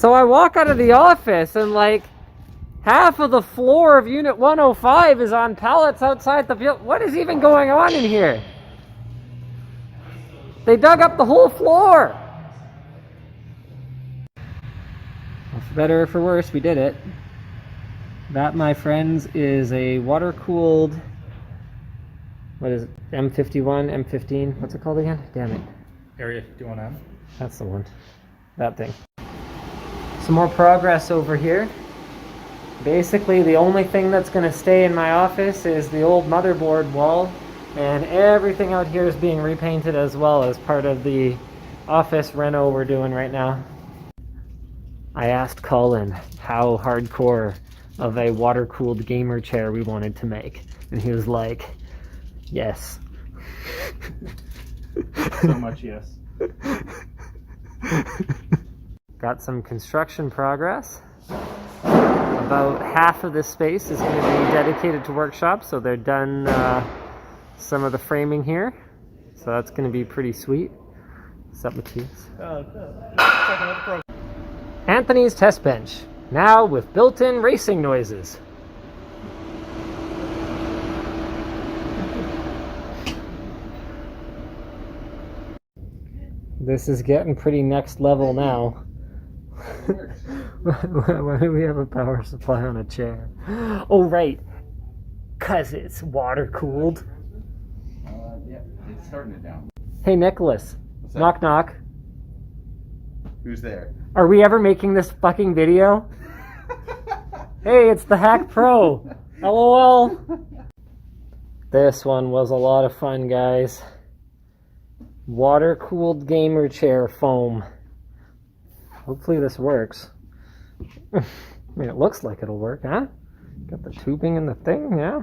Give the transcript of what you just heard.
So I walk out of the office and like half of the floor of Unit 105 is on pallets outside the building. What is even going on in here? They dug up the whole floor. Well, for better or for worse, we did it. That, my friends, is a water-cooled, what is it, M51, M15, what's it called again? Damn it. Area 51M? That's the one. That thing. Some more progress over here. Basically, the only thing that's going to stay in my office is the old motherboard wall, and everything out here is being repainted as well as part of the office reno we're doing right now. I asked Colin how hardcore of a water-cooled gamer chair we wanted to make, and he was like, yes. So much yes. Got some construction progress. About half of this space is going to be dedicated to workshops, so they're done some of the framing here. So that's going to be pretty sweet. What's up, Matthias? Anthony's test bench, now with built-in racing noises. This is getting pretty next level now. Why do we have a power supply on a chair? Oh, right. 'Cause it's water cooled. Yeah, it's starting it down. Hey, Nicholas. Knock, knock. Who's there? Are we ever making this fucking video? Hey, it's the Hack Pro. LOL. This one was a lot of fun, guys. Water-cooled gamer chair foam. Hopefully this works. I mean, it looks like it'll work, huh? Got the tubing and the thing, yeah?